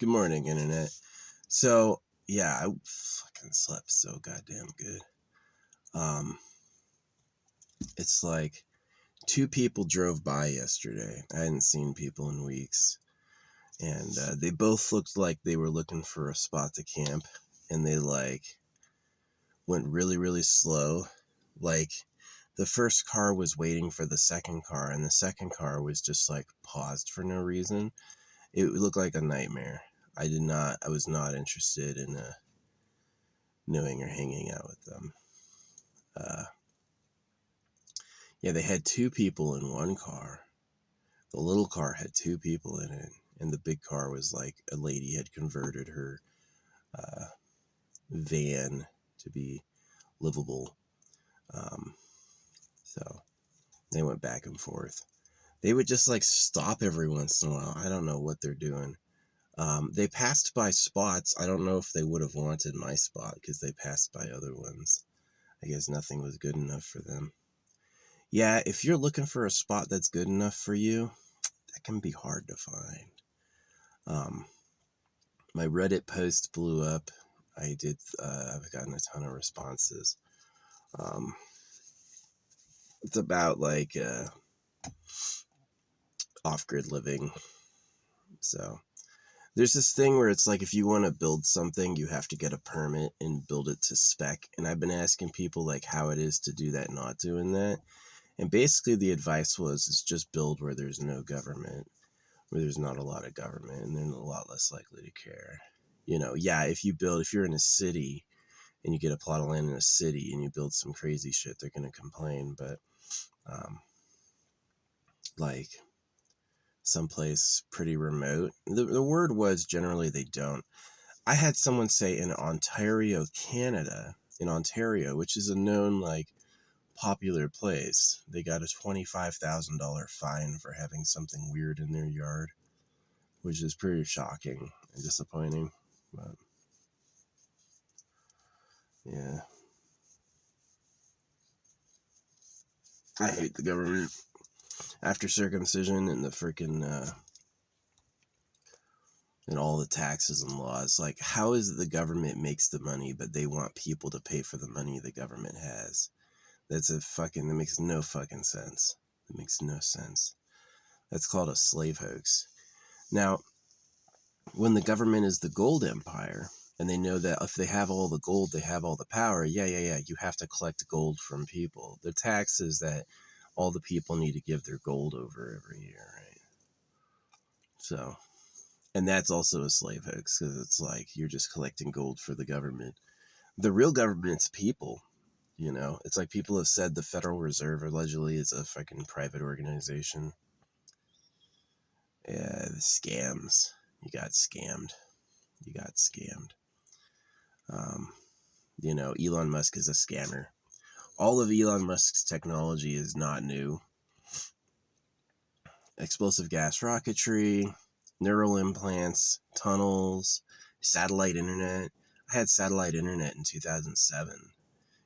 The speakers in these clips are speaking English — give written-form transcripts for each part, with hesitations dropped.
Good morning, Internet. So, yeah, I fucking slept so goddamn good. It's like two people drove by yesterday. I hadn't seen people in weeks. And they both looked like they were looking for a spot to camp. And they, went really, really slow. The first car was waiting for the second car. And the second car was just, paused for no reason. It looked like a nightmare. I was not interested in knowing or hanging out with them. Yeah, they had two people in one car. The little car had two people in it, and the big car was like a lady had converted her van to be livable. So they went back and forth. They would just stop every once in a while. I don't know what they're doing. They passed by spots. I don't know if they would have wanted my spot because they passed by other ones. I guess nothing was good enough for them. Yeah, if you're looking for a spot that's good enough for you, that can be hard to find. My Reddit post blew up. I've gotten a ton of responses. It's about off-grid living. So there's this thing where it's if you want to build something, you have to get a permit and build it to spec. And I've been asking people how it is to do that, not doing that. And basically the advice is just build where there's no government, where there's not a lot of government, and they're a lot less likely to care. Yeah, if you're in a city and you get a plot of land in a city and you build some crazy shit, they're going to complain. But someplace pretty remote, the word was generally they don't. I had someone say in Ontario, Canada, which is a known popular place, they got a $25,000 fine for having something weird in their yard, which is pretty shocking and disappointing. But yeah, I hate the government. After circumcision and the freaking and all the taxes and laws, how is it the government makes the money, but they want people to pay for the money the government has? That makes no fucking sense. It makes no sense. That's called a slave hoax. Now, when the government is the gold empire, and they know that if they have all the gold, they have all the power, yeah, you have to collect gold from people. The tax is that all the people need to give their gold over every year, right? So, and that's also a slave hoax, because it's you're just collecting gold for the government. The real government's people. It's people have said the Federal Reserve allegedly is a fucking private organization. Yeah, the scams. You got scammed. Elon Musk is a scammer. All of Elon Musk's technology is not new. Explosive gas rocketry, neural implants, tunnels, satellite internet. I had satellite internet in 2007,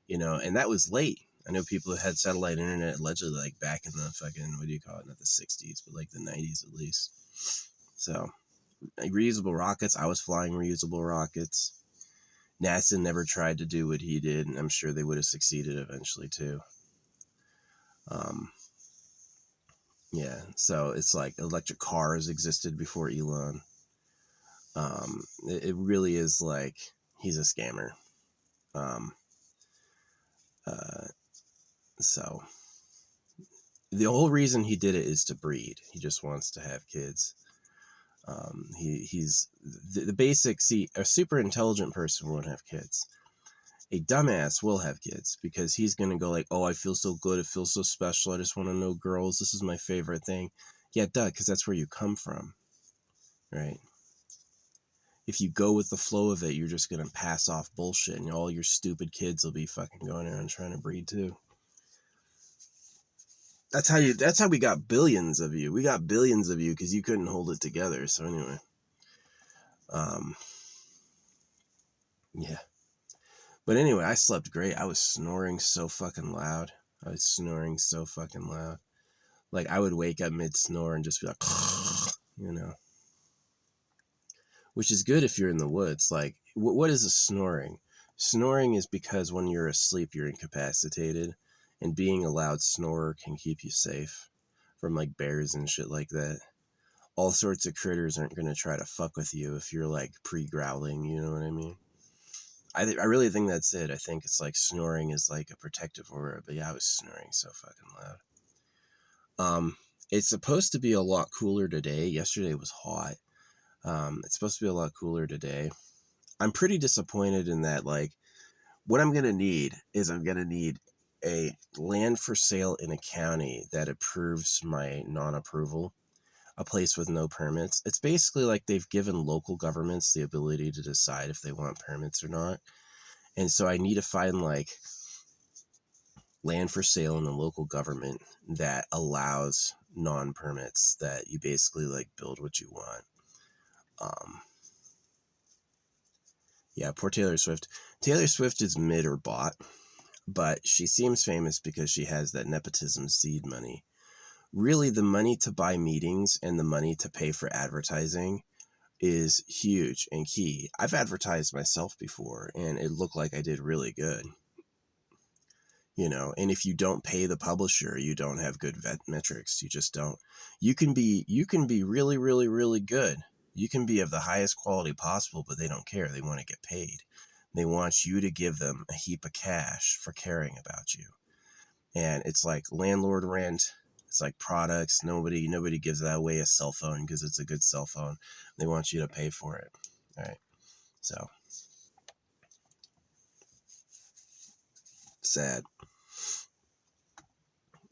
and that was late. I know people who had satellite internet allegedly back in the fucking, what do you call it, not the 60s, but the 90s at least. So, reusable rockets, I was flying reusable rockets. NASA never tried to do what he did, and I'm sure they would have succeeded eventually too. Yeah, so it's electric cars existed before Elon. It really is he's a scammer. So the whole reason he did it is to breed. He just wants to have kids. He's the basic. See, a super intelligent person won't have kids. A dumbass will have kids because he's going to go oh, I feel so good. It feels so special. I just want to know girls. This is my favorite thing. Yeah, duh, because that's where you come from, right? If you go with the flow of it, you're just going to pass off bullshit, and all your stupid kids will be fucking going around trying to breed too. That's how we got billions of you. We got billions of you because you couldn't hold it together. So anyway, yeah. But anyway, I slept great. I was snoring so fucking loud. I would wake up mid snore and just be like, which is good if you're in the woods. Like, what is a snoring? Snoring is because when you're asleep, you're incapacitated, and being a loud snorer can keep you safe from like bears and shit like that. All sorts of critters aren't going to try to fuck with you if you're like pre-growling, you know what I mean? I really think that's it. I think it's like snoring is like a protective aura, but yeah, I was snoring so fucking loud. It's supposed to be a lot cooler today. Yesterday was hot. It's supposed to be a lot cooler today. I'm pretty disappointed in that. Like, what I'm gonna need is I'm gonna need a land for sale in a county that approves my non-approval, a place with no permits. It's basically like they've given local governments the ability to decide if they want permits or not. And so I need to find like land for sale in the local government that allows non-permits, that you basically like build what you want. Yeah, poor Taylor Swift. Taylor Swift is mid or bought, but she seems famous because she has that nepotism seed money. Really, the money to buy meetings and the money to pay for advertising is huge and key. I've advertised myself before, and it looked like I did really good. You know, and if you don't pay the publisher, you don't have good vet metrics. You just don't. You can be really, really, really good. You can be of the highest quality possible, but they don't care. They want to get paid. They want you to give them a heap of cash for caring about you. And it's like landlord rent. It's like products. Nobody gives that away a cell phone because it's a good cell phone. They want you to pay for it. All right. So sad.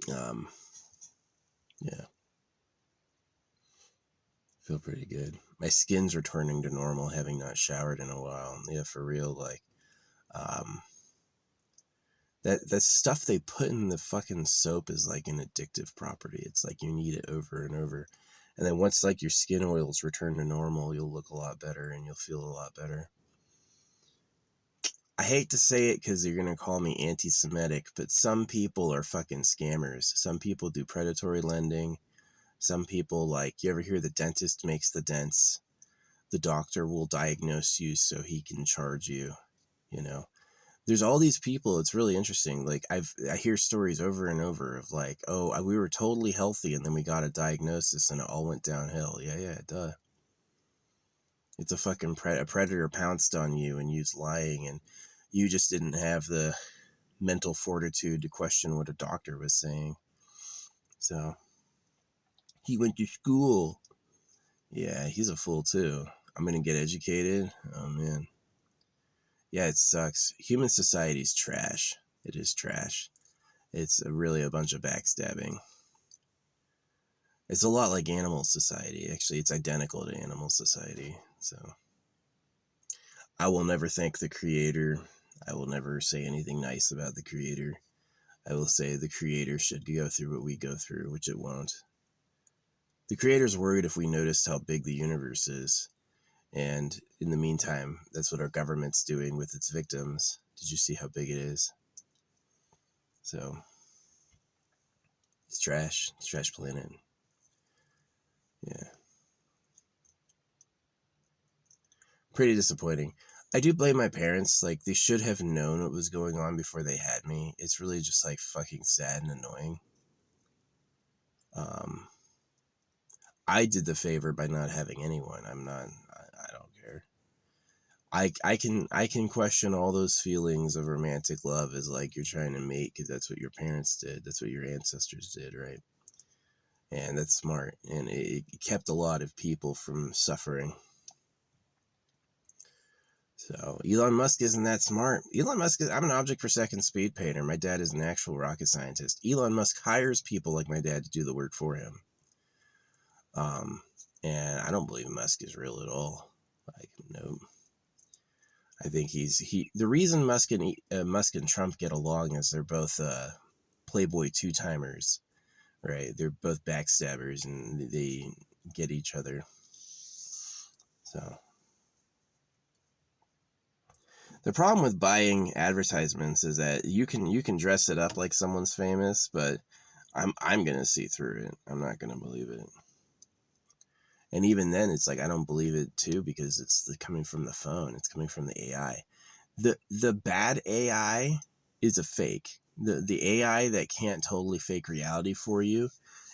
Yeah. Feel pretty good. My skin's returning to normal, having not showered in a while. Yeah, for real. Like, um, that stuff they put in the fucking soap is like an addictive property. It's like you need it over and over, and then once like your skin oils return to normal, you'll look a lot better and you'll feel a lot better. I hate to say it because you're gonna call me anti-Semitic, but some people are fucking scammers. Some people do predatory lending. Some people, like, you ever hear the dentist makes the dents? The doctor will diagnose you so he can charge you, you know. There's all these people. It's really interesting. Like, I hear stories over and over of like, oh, we were totally healthy and then we got a diagnosis and it all went downhill. Yeah, duh. It's a fucking a predator pounced on you and used lying, and you just didn't have the mental fortitude to question what a doctor was saying. So he went to school. Yeah, he's a fool too. I'm gonna get educated. Oh man. Yeah, it sucks. Human society's trash. It is trash. It's really a bunch of backstabbing. It's a lot like animal society. Actually, it's identical to animal society. So I will never thank the creator. I will never say anything nice about the creator. I will say the creator should go through what we go through, which it won't. The creator's worried if we noticed how big the universe is. And in the meantime, that's what our government's doing with its victims. Did you see how big it is? So it's trash. It's trash planet. Yeah. Pretty disappointing. I do blame my parents. Like, they should have known what was going on before they had me. It's really just like fucking sad and annoying. Um, I did the favor by not having anyone. I don't care. I can question all those feelings of romantic love as like you're trying to mate because that's what your parents did. That's what your ancestors did, right? And that's smart. And it kept a lot of people from suffering. So Elon Musk isn't that smart. Elon Musk is, I'm an object for second speed painter. My dad is an actual rocket scientist. Elon Musk hires people like my dad to do the work for him. And I don't believe Musk is real at all. Like, no. I think the reason Musk and Trump get along is they're both Playboy two-timers, right? They're both backstabbers and they get each other. So the problem with buying advertisements is that you can dress it up like someone's famous, but I'm gonna see through it. I'm not gonna believe it. And even then, it's like I don't believe it too, because it's coming from the phone. It's coming from the AI. The bad AI is a fake. The AI that can't totally fake reality for you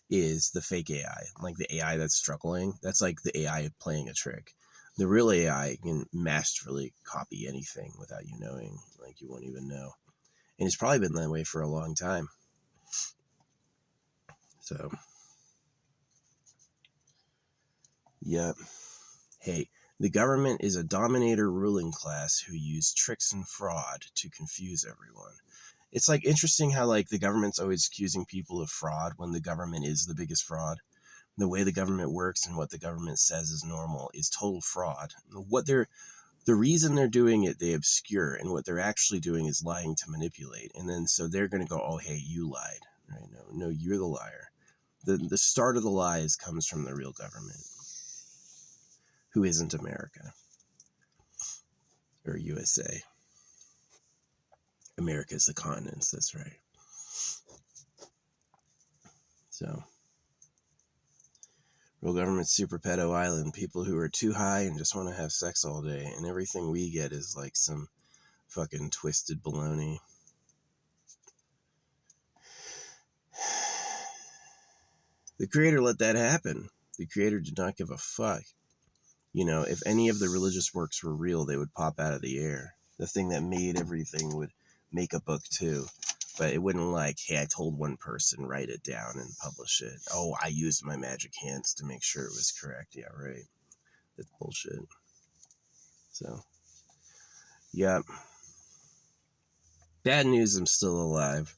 is the fake AI. Like the AI that's struggling. That's like the AI playing a trick. The real AI can masterfully copy anything without you knowing. Like you won't even know. And it's probably been that way for a long time. So, yep. Hey, the government is a dominator ruling class who use tricks and fraud to confuse everyone. It's like interesting how like the government's always accusing people of fraud when the government is the biggest fraud. The way the government works and what the government says is normal is total fraud. The reason they're doing it, they obscure, and what they're actually doing is lying to manipulate. And then so they're going to go, oh, hey, you lied. Right? No, you're the liar. The start of the lies comes from the real government, who isn't America or USA. America is the continents. That's right. So, real government's super pedo island. People who are too high and just want to have sex all day, and everything we get is like some fucking twisted baloney. The creator let that happen. The creator did not give a fuck. You know, if any of the religious works were real, they would pop out of the air. The thing that made everything would make a book too. But it wouldn't like, hey, I told one person, write it down and publish it. Oh, I used my magic hands to make sure it was correct. Yeah, right. That's bullshit. So, yeah. Bad news, I'm still alive.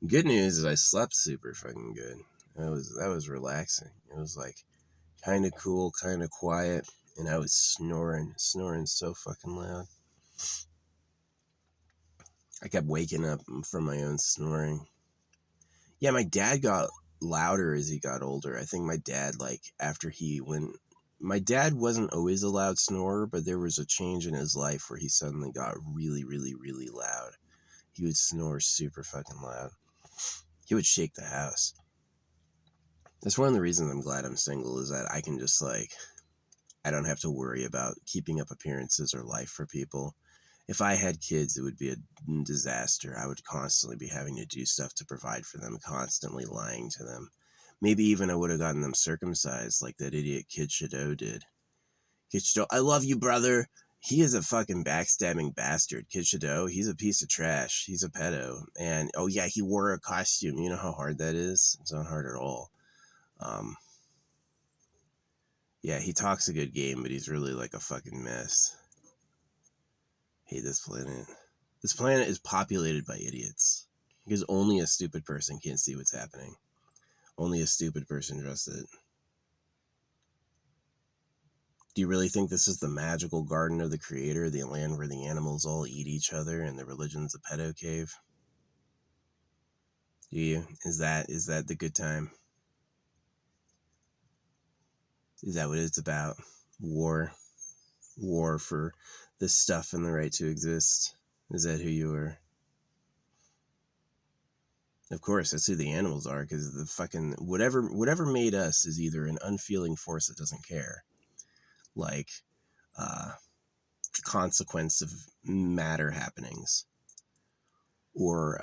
Good news is I slept super fucking good. That was relaxing. It was like kind of cool, kind of quiet, and I was snoring so fucking loud. I kept waking up from my own snoring. Yeah, my dad got louder as he got older. I think my dad, like, my dad wasn't always a loud snorer, but there was a change in his life where he suddenly got really, really, really loud. He would snore super fucking loud. He would shake the house. That's one of the reasons I'm glad I'm single, is that I can just, like, I don't have to worry about keeping up appearances or life for people. If I had kids, it would be a disaster. I would constantly be having to do stuff to provide for them, constantly lying to them. Maybe even I would have gotten them circumcised like that idiot Kid Shadow did. Kid Shadow, I love you, brother. He is a fucking backstabbing bastard. Kid Shadow, he's a piece of trash. He's a pedo. And, oh yeah, he wore a costume. You know how hard that is? It's not hard at all. Yeah, he talks a good game, but he's really like a fucking mess. Hate this planet. This planet is populated by idiots. Because only a stupid person can't see what's happening. Only a stupid person trusts it. Do you really think this is the magical garden of the creator, the land where the animals all eat each other and the religion's a pedo cave? Do you? Is that the good time? Is that what it's about? War. War for the stuff and the right to exist. Is that who you are? Of course, that's who the animals are, because the fucking whatever made us is either an unfeeling force that doesn't care, like the consequence of matter happenings, or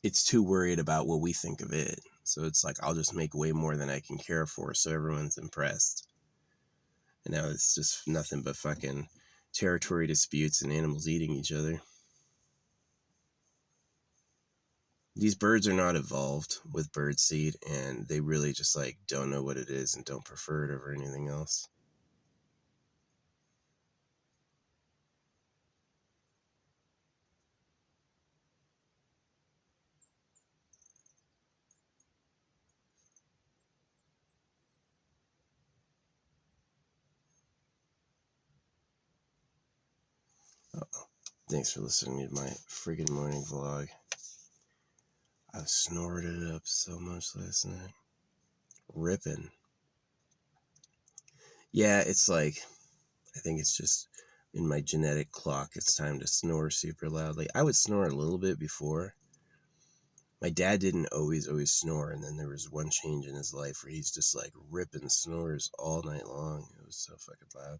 it's too worried about what we think of it. So it's like, I'll just make way more than I can care for, so everyone's impressed. And now it's just nothing but fucking territory disputes and animals eating each other. These birds are not evolved with birdseed, and they really just like don't know what it is and don't prefer it over anything else. Oh, thanks for listening to my freaking morning vlog. I snored it up so much last night. Ripping. Yeah, it's like, I think it's just in my genetic clock, it's time to snore super loudly. I would snore a little bit before, My dad didn't always snore, and then there was one change in his life where he's just like ripping snores all night long. It was so fucking loud.